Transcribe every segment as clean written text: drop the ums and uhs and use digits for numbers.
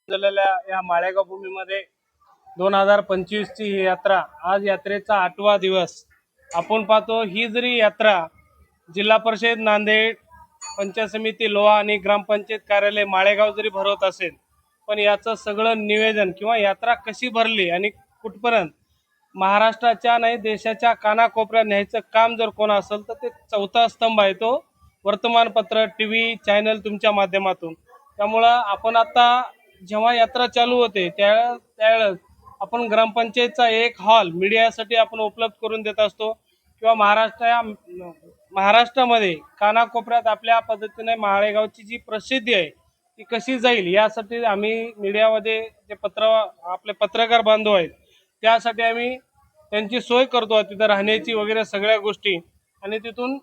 झालेल्या या माळेगाव भूमीमध्ये 2025 ची ही यात्रा, आज यात्रेचा 8वा दिवस आपण पाहतो। ही जरी यात्रा जिल्हा परिषद नांदेड, पंचायत समिती लोहा आणि ग्रामपंचायत कार्यालय माळेगाव जरी भरवत असेल, पण याचं सगळं निवेदन किंवा यात्रा कशी भरली आणि कुठपर्यंत महाराष्ट्राच्या नाही देशाच्या कानाकोपऱ्यात न्यायचं काम जर कोण असेल तर ते चौथा स्तंभ आहे तो वर्तमानपत्र, टीव्ही चॅनल तुमच्या माध्यमातून। त्यामुळं आपण आता जेव्हा यात्रा चालू होते त्यावेळेस आपण ग्रामपंचायतचा एक हॉल मीडियासाठी आपण उपलब्ध करून देत असतो किंवा महाराष्ट्रामध्ये कानाकोपऱ्यात आपल्या पद्धतीने माळेगावची जी प्रसिद्धी आहे ती कशी जाईल यासाठी आम्ही मीडियामध्ये जे आपले पत्रकार बांधव आहेत त्यासाठी आम्ही त्यांची सोय करतो, तिथं राहण्याची वगैरे सगळ्या गोष्टी। आणि तिथून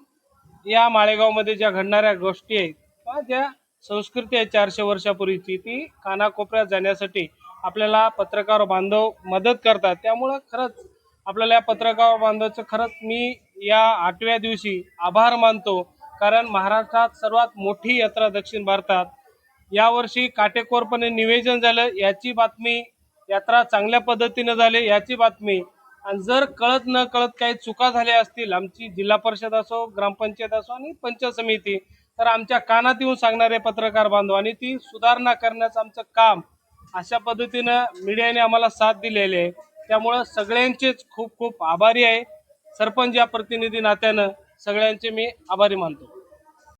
या माळेगावमध्ये ज्या घडणाऱ्या गोष्टी आहेत किंवा ज्या संस्कृती आहे 400 वर्षापूर्वीची ती कानाकोपऱ्यात जाण्यासाठी आपल्याला पत्रकार बांधव मदत करतात। त्यामुळे खरंच आपल्याला या पत्रकार बांधवाचं खरंच मी या 8व्या दिवशी आभार मानतो, कारण महाराष्ट्रात सर्वात मोठी यात्रा दक्षिण भारतात यावर्षी काटेकोरपणे नियोजन झालं याची बातमी, यात्रा चांगल्या पद्धतीने झाली याची बातमी। आणि जर कळत न कळत काही चुका झाल्या असतील आमची जिल्हा परिषद असो, ग्रामपंचायत असो आणि पंचायत समिती, तर आमच्या कानात येऊन सांगणारे पत्रकार बांधव आणि ती सुधारणा करण्याचं आमचं काम अशा पद्धतीनं मीडियाने आम्हाला साथ दिलेली आहे। त्यामुळे सगळ्यांचेच खूप खूप आभारी आहे। सरपंच या प्रतिनिधी नात्यानं सगळ्यांचे मी आभारी मानतो।